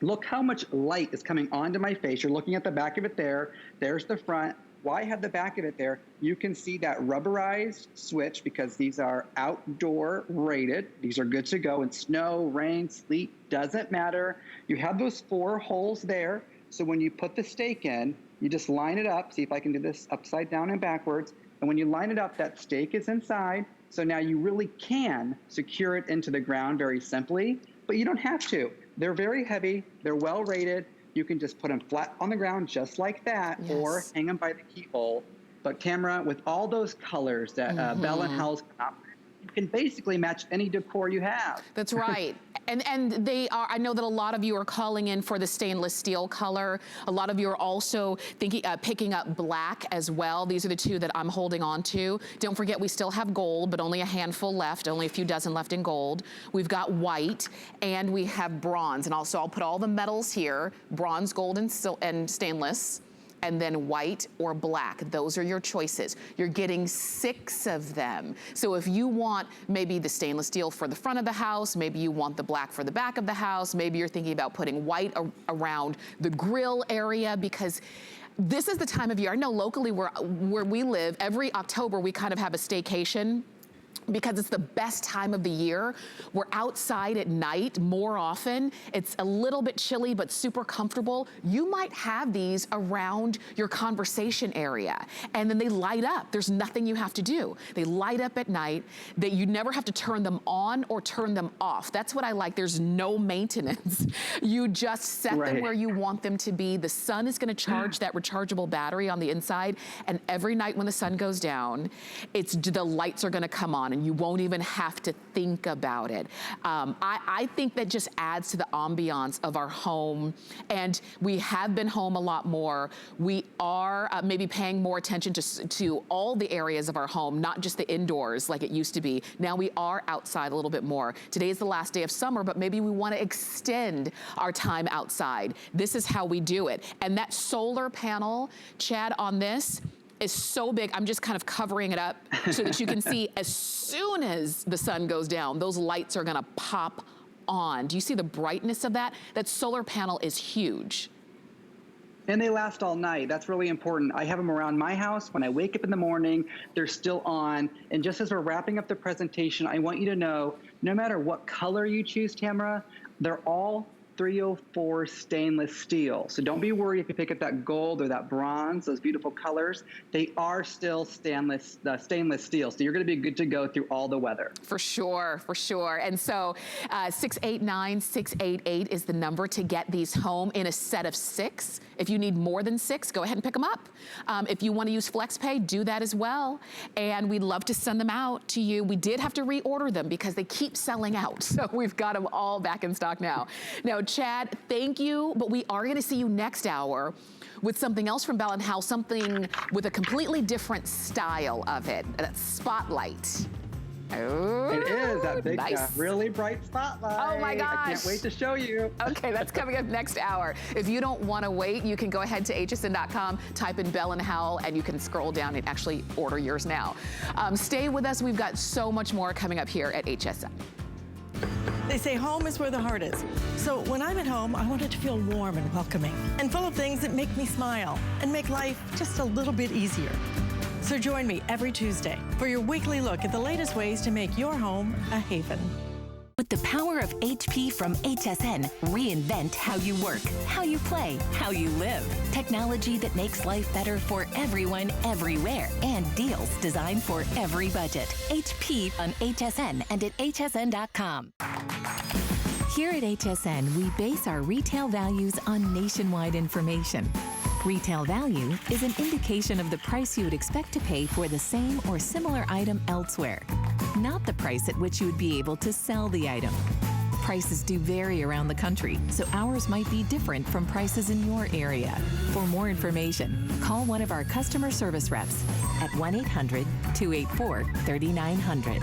Look how much light is coming onto my face. You're looking at the back of it there. There's the front. Why have the back of it there? You can see that rubberized switch because these are outdoor rated. These are good to go in snow, rain, sleet, doesn't matter. You have those 4 holes there. So when you put the stake in, you just line it up. See if I can do this upside down and backwards. And when you line it up, that stake is inside. So now you really can secure it into the ground very simply, but you don't have to. They're very heavy. They're well rated. You can just put them flat on the ground just like that, or hang them by the keyhole. But Tamara, with all those colors that Bell & Howell's come up, you can basically match any decor you have. That's right. And they are, I know that a lot of you are calling in for the stainless steel color. A lot of you are also thinking, picking up black as well. These are the 2 that I'm holding on to. Don't forget, we still have gold, but only a handful left, only a few dozen left in gold. We've got white and we have bronze. And also I'll put all the metals here, bronze, gold, and stainless. And then white or black. Those are your choices. You're getting 6 of them. So if you want maybe the stainless steel for the front of the house, maybe you want the black for the back of the house, maybe you're thinking about putting white around the grill area, because this is the time of year. I know locally where we live, every October we kind of have a staycation, because it's the best time of the year. We're outside at night more often. It's a little bit chilly, but super comfortable. You might have these around your conversation area, and then they light up. There's nothing you have to do. They light up at night. That you never have to turn them on or turn them off. That's what I like. There's no maintenance. You just set them where you want them to be. The sun is gonna charge that rechargeable battery on the inside, and every night when the sun goes down, the lights are gonna come on, and you won't even have to think about it. I think that just adds to the ambiance of our home, and we have been home a lot more. We are maybe paying more attention to all the areas of our home, not just the indoors like it used to be. Now we are outside a little bit more. Today is the last day of summer, but maybe we want to extend our time outside. This is how we do it. And that solar panel, Chad, on this, is so big. I'm just kind of covering it up so that you can see as soon as the sun goes down, those lights are gonna pop on. Do you see the brightness of that? That solar panel is huge. And they last all night. That's really important. I have them around my house. When I wake up in the morning, they're still on. And just as we're wrapping up the presentation, I want you to know, no matter what color you choose, Tamara, they're all 304 stainless steel. So don't be worried if you pick up that gold or that bronze, those beautiful colors. They are still stainless steel. So you're going to be good to go through all the weather. For sure, for sure. And so 689-688 is the number to get these home in a set of 6. If you need more than 6, go ahead and pick them up. If you want to use FlexPay, do that as well. And we'd love to send them out to you. We did have to reorder them because they keep selling out. So we've got them all back in stock now. Now, Chad, thank you, but we are going to see you next hour with something else from Bell & Howell, something with a completely different style of it, that spotlight. Oh, it is that big, nice. Really bright spotlight. Oh my gosh. I can't wait to show you. Okay, that's coming up next hour. If you don't want to wait, you can go ahead to hsn.com, type in Bell & Howell, and you can scroll down and actually order yours now. Stay with us. We've got so much more coming up here at HSN. They say home is where the heart is. So when I'm at home, I want it to feel warm and welcoming and full of things that make me smile and make life just a little bit easier. So join me every Tuesday for your weekly look at the latest ways to make your home a haven. With the power of HP from HSN, reinvent how you work, how you play, how you live. Technology that makes life better for everyone, everywhere, and deals designed for every budget. HP on HSN and at hsn.com. Here at HSN, we base our retail values on nationwide information. Retail value is an indication of the price you would expect to pay for the same or similar item elsewhere, not the price at which you would be able to sell the item. Prices do vary around the country, so ours might be different from prices in your area. For more information, call one of our customer service reps at 1-800-284-3900.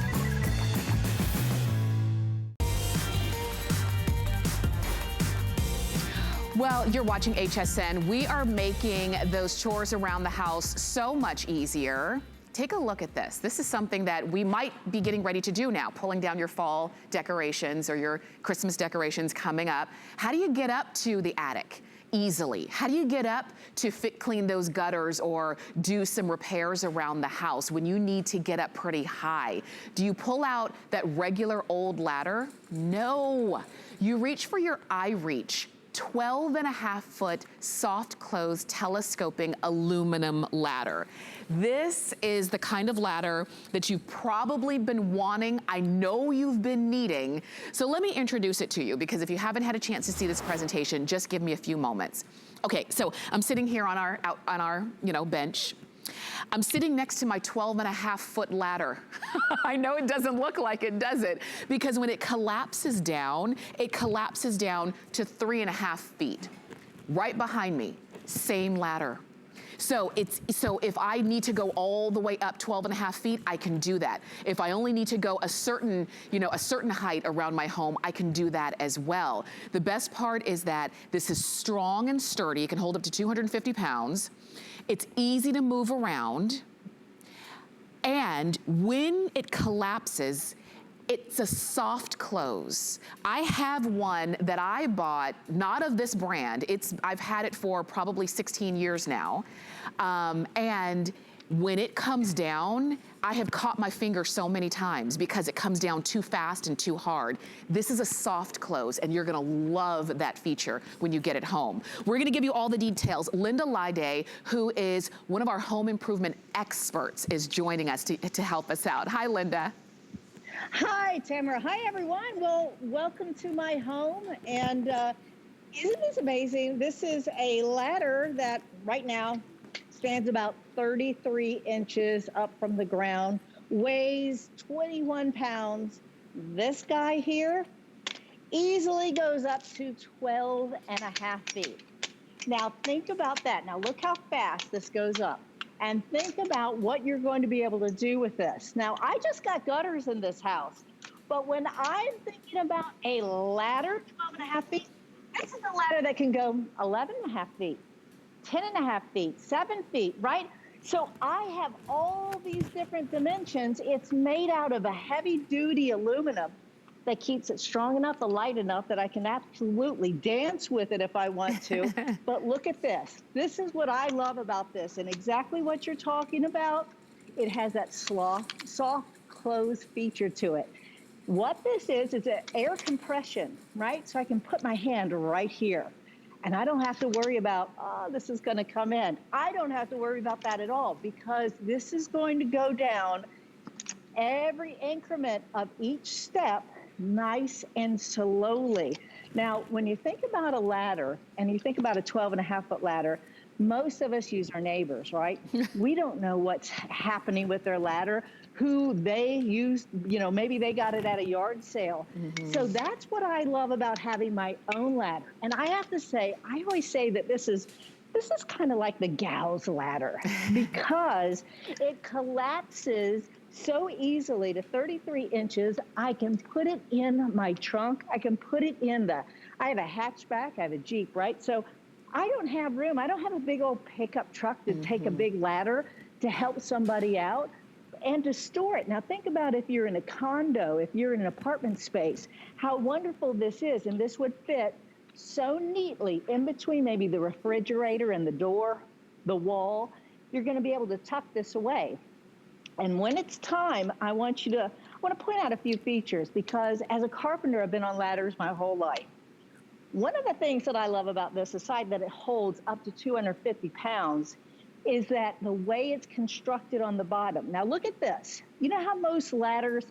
Well, you're watching HSN. We are making those chores around the house so much easier. Take a look at this. This is something that we might be getting ready to do now, pulling down your fall decorations or your Christmas decorations coming up. How do you get up to the attic easily? How do you get up to clean those gutters or do some repairs around the house when you need to get up pretty high? Do you pull out that regular old ladder? No. You reach for your iReach 12.5-foot soft close telescoping aluminum ladder. This is the kind of ladder that you've probably been wanting. I know you've been needing. So let me introduce it to you, because if you haven't had a chance to see this presentation, just give me a few moments. Okay, so I'm sitting here on our bench. I'm sitting next to my 12.5-foot ladder. I know it doesn't look like it, does it? Because when it collapses down to 3.5 feet. Right behind me, same ladder. So if I need to go all the way up 12.5 feet, I can do that. If I only need to go a certain height around my home, I can do that as well. The best part is that this is strong and sturdy. It can hold up to 250 pounds. It's easy to move around. And when it collapses, it's a soft close. I have one that I bought, not of this brand. I've had it for probably 16 years now. And when it comes down, I have caught my finger so many times because it comes down too fast and too hard. This is a soft close, and you're gonna love that feature when you get it home. We're gonna give you all the details. Linda Lyday, who is one of our home improvement experts, is joining us to help us out. Hi, Linda. Hi, Tamara. Hi, everyone. Well, welcome to my home. And isn't this amazing? This is a ladder that right now stands about 33 inches up from the ground, weighs 21 pounds. This guy here easily goes up to 12.5 feet. Now, think about that. Now, look how fast this goes up. And think about what you're going to be able to do with this. Now, I just got gutters in this house, but when I'm thinking about a ladder, 12.5 feet, this is a ladder that can go 11.5 feet, 10.5 feet, 7 feet, right? So I have all these different dimensions. It's made out of a heavy-duty aluminum, that keeps it strong enough and light enough that I can absolutely dance with it if I want to. But look at this. This is what I love about this, and exactly what you're talking about. It has that soft close feature to it. What this is an air compression, right? So I can put my hand right here. And I don't have to worry about, oh, this is going to come in. I don't have to worry about that at all, because this is going to go down every increment of each step, nice and slowly. Now, when you think about a ladder and you think about a 12.5-foot ladder, most of us use our neighbors, right? We don't know what's happening with their ladder, who they use, you know, maybe they got it at a yard sale. So that's what I love about having my own ladder. And I have to say, I always say that this is kind of like the gal's ladder, because it collapses so easily to 33 inches. I can put it in my trunk. I can put it in I have a hatchback, I have a Jeep, right? So I don't have room. I don't have a big old pickup truck to take a big ladder to help somebody out and to store it. Now think about if you're in a condo, if you're in an apartment space, how wonderful this is. And this would fit so neatly in between maybe the refrigerator and the door, the wall. You're going to be able to tuck this away. And when it's time, I want to point out a few features, because as a carpenter, I've been on ladders my whole life. One of the things that I love about this, aside that it holds up to 250 pounds, is that the way it's constructed on the bottom. Now look at this. You know how most ladders,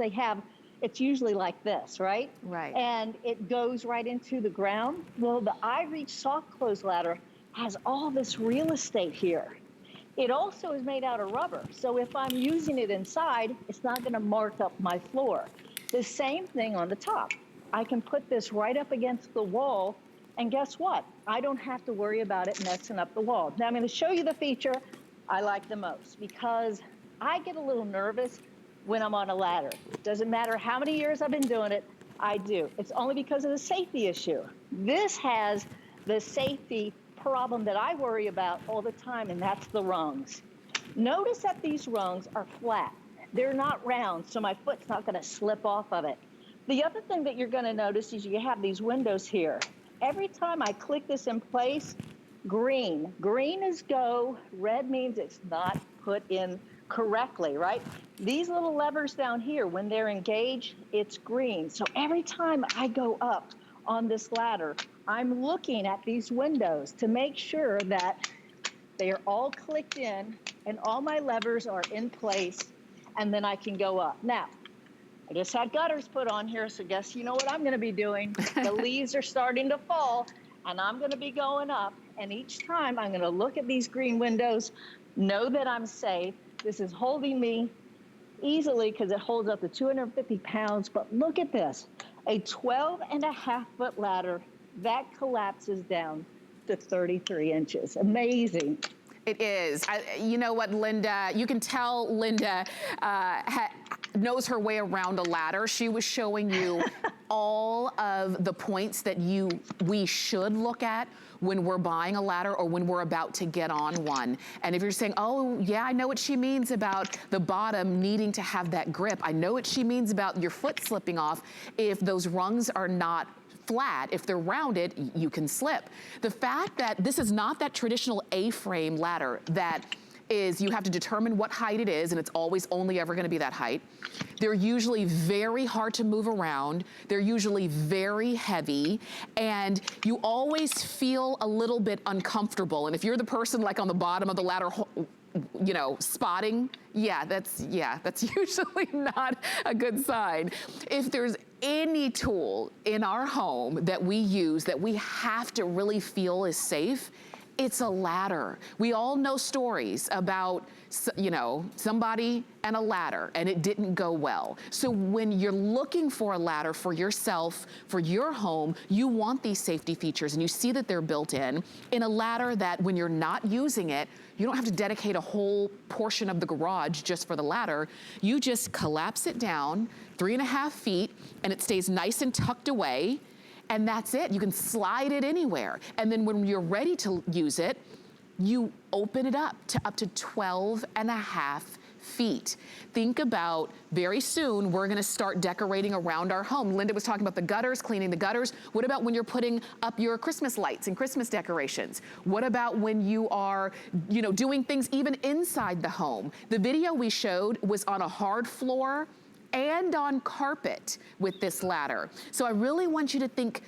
it's usually like this, right? Right. And it goes right into the ground. Well, the iReach soft close ladder has all this real estate here. It also is made out of rubber. So if I'm using it inside, it's not gonna mark up my floor. The same thing on the top. I can put this right up against the wall, and guess what? I don't have to worry about it messing up the wall. Now I'm going to show you the feature I like the most, because I get a little nervous when I'm on a ladder. Doesn't matter how many years I've been doing it, I do. It's only because of the safety issue. This has the safety problem that I worry about all the time, and that's the rungs. Notice that these rungs are flat. They're not round, so my foot's not going to slip off of it. The other thing that you're going to notice is you have these windows here. Every time I click this in place, green. Green is go, red means it's not put in correctly, right? These little levers down here, when they're engaged, it's green. So every time I go up on this ladder, I'm looking at these windows to make sure that they are all clicked in and all my levers are in place, and then I can go up. Now, I just had gutters put on here, so guess you know what I'm going to be doing. The leaves are starting to fall, and I'm going to be going up. And each time I'm going to look at these green windows, know that I'm safe. This is holding me easily because it holds up to 250 pounds. But look at this, a 12.5-foot ladder that collapses down to 33 inches. Amazing. It is. You know what, Linda? You can tell Linda knows her way around a ladder. She was showing you all of the points that we should look at when we're buying a ladder or when we're about to get on one. And if you're saying, oh yeah, I know what she means about the bottom needing to have that grip. I know what she means about your foot slipping off if those rungs are not flat. If they're rounded, you can slip. The fact that this is not that traditional A-frame ladder that is, you have to determine what height it is, and it's always only ever gonna be that height. They're usually very hard to move around. They're usually very heavy, and you always feel a little bit uncomfortable. And if you're the person like on the bottom of the ladder, you know, spotting, that's usually not a good sign. If there's any tool in our home that we use that we have to really feel is safe, it's a ladder. We all know stories about, you know, somebody and a ladder and it didn't go well. So when you're looking for a ladder for yourself, for your home, you want these safety features, and you see that they're built in a ladder that when you're not using it, you don't have to dedicate a whole portion of the garage just for the ladder. You just collapse it down 3.5 feet and it stays nice and tucked away. And that's it. You can slide it anywhere. And then when you're ready to use it, you open it up to 12.5 feet. Think about, very soon, we're gonna start decorating around our home. Linda was talking about the gutters, cleaning the gutters. What about when you're putting up your Christmas lights and Christmas decorations? What about when you are, you know, doing things even inside the home? The video we showed was on a hard floor and on carpet with this ladder. So I really want you to think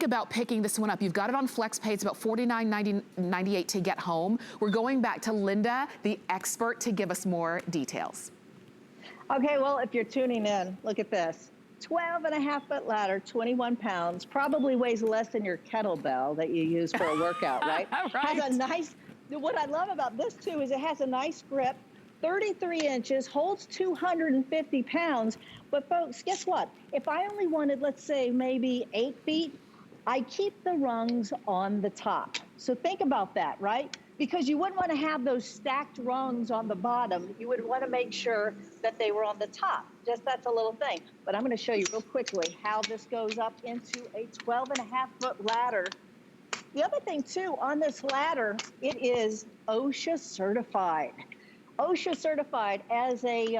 about picking this one up. You've got it on FlexPay. It's about $49.98 to get home. We're going back to Linda, the expert, to give us more details. Okay, well, if you're tuning in, look at this. 12.5-foot ladder, 21 pounds, probably weighs less than your kettlebell that you use for a workout, right? Right. Has a nice, what I love about this too is it has a nice grip, 33 inches, holds 250 pounds. But folks, guess what? If I only wanted, let's say, maybe 8 feet, I keep the rungs on the top. So think about that, right? Because you wouldn't want to have those stacked rungs on the bottom. You would want to make sure that they were on the top. Just that's a little thing. But I'm going to show you real quickly how this goes up into a 12.5-foot ladder. The other thing too, on this ladder, it is OSHA certified. OSHA certified as a,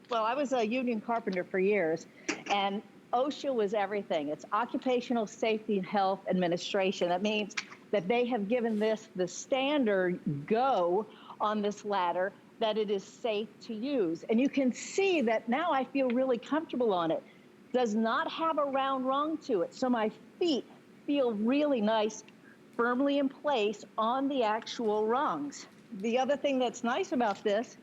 well, I was a union carpenter for years, and OSHA was everything. It's Occupational Safety and Health Administration. That means that they have given this the standard go on this ladder, that it is safe to use. And you can see that now I feel really comfortable on it. Does not have a round rung to it, so my feet feel really nice, firmly in place on the actual rungs. The other thing that's nice about this,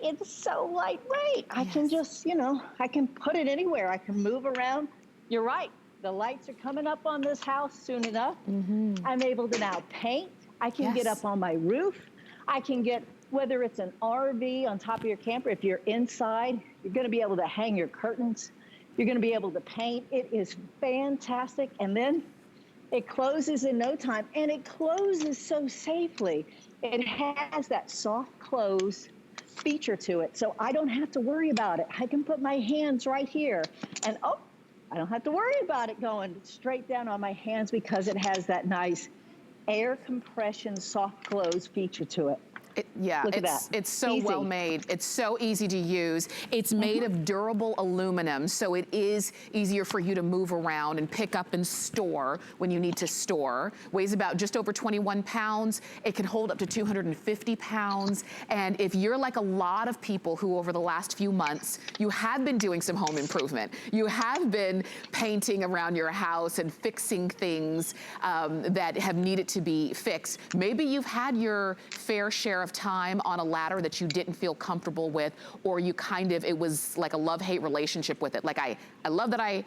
it's so lightweight. I can just, you know, I can put it anywhere. I can move around. You're right. The lights are coming up on this house soon enough. I'm able to now paint. I can get up on my roof. I can get, whether it's an RV on top of your camper, if you're inside, you're going to be able to hang your curtains. You're going to be able to paint. It is fantastic. And then it closes in no time, and it closes so safely. It has that soft close feature to it, so I don't have to worry about it. I can put my hands right here, and oh, I don't have to worry about it going straight down on my hands because it has that nice air compression soft close feature to it. Look at that. It's so well made. It's so easy to use. It's made of durable aluminum, so it is easier for you to move around and pick up and store when you need to store. Weighs about just over 21 pounds. It can hold up to 250 pounds. And if you're like a lot of people who over the last few months, you have been doing some home improvement. You have been painting around your house and fixing things that have needed to be fixed. Maybe you've had your fair share of time on a ladder that you didn't feel comfortable with, or you kind of, it was like a love-hate relationship with it. Like I love that I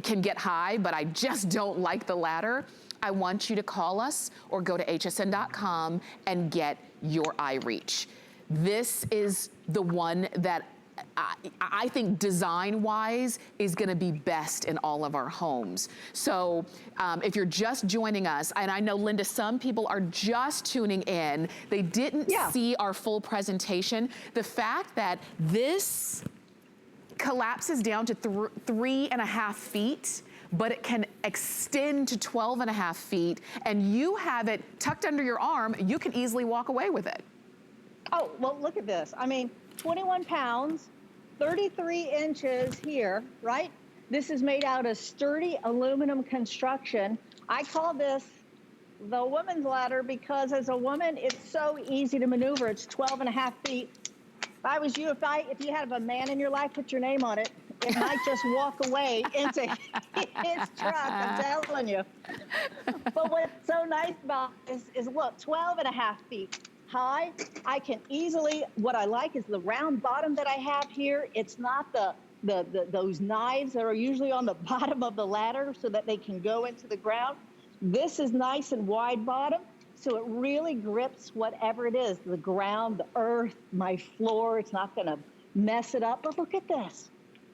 can get high, but I just don't like the ladder. I want you to call us or go to hsn.com and get your iReach. This is the one that I think design-wise is gonna be best in all of our homes. So if you're just joining us, and I know, Linda, some people are just tuning in, they didn't see our full presentation. The fact that this collapses down to 3.5 feet, but it can extend to 12.5 feet, and you have it tucked under your arm, you can easily walk away with it. Oh, well, look at this. I mean, 21 pounds, 33 inches here, right? This is made out of sturdy aluminum construction. I call this the woman's ladder because as a woman, it's so easy to maneuver. It's 12.5 feet. If I was you, if you had a man in your life, put your name on it, it might just walk away into his truck, I'm telling you. But what's so nice about this is look, 12.5 feet. High. I can easily, what I like is the round bottom that I have here. It's not those knives that are usually on the bottom of the ladder so that they can go into the ground. This is nice and wide bottom, so it really grips whatever it is, the ground, the earth, my floor. It's not gonna mess it up. But look at this.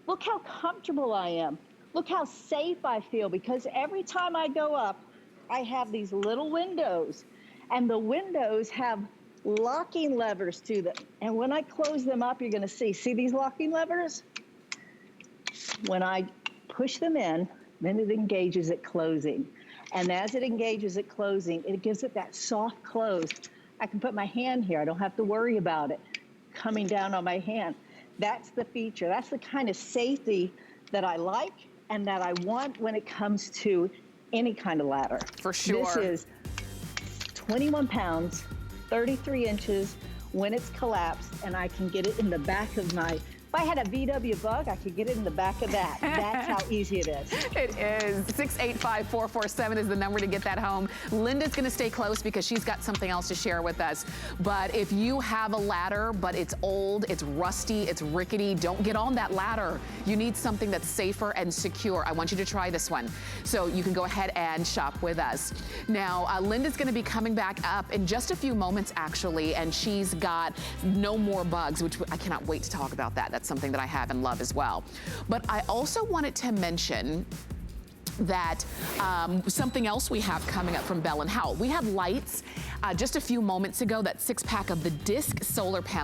Look how comfortable I am. Look how safe I feel, because every time I go up, I have these little windows, and the windows have locking levers to them. And when I close them up, you're gonna see these locking levers? When I push them in, then it engages at closing. And as it engages at closing, it gives it that soft close. I can put my hand here, I don't have to worry about it. coming down on my hand. That's the feature. That's the kind of safety that I like and that I want when it comes to any kind of ladder. For sure. This is 21 pounds, 33 inches when it's collapsed, and I can get it in the back of my, if I had a VW Bug, I could get it in the back of that. That's how easy it is. It is. 685-447 is the number to get that home. Linda's gonna stay close because she's got something else to share with us. But if you have a ladder, but it's old, it's rusty, it's rickety, don't get on that ladder. You need something that's safer and secure. I want you to try this one. So you can go ahead and shop with us. Now, Linda's gonna be coming back up in just a few moments, actually, and she's got No More Bugs, which I cannot wait to talk about that. That's something that I have and love as well. But I also wanted to mention that something else we have coming up from Bell & Howell. We had lights just a few moments ago, that 6-pack of the disc solar panel.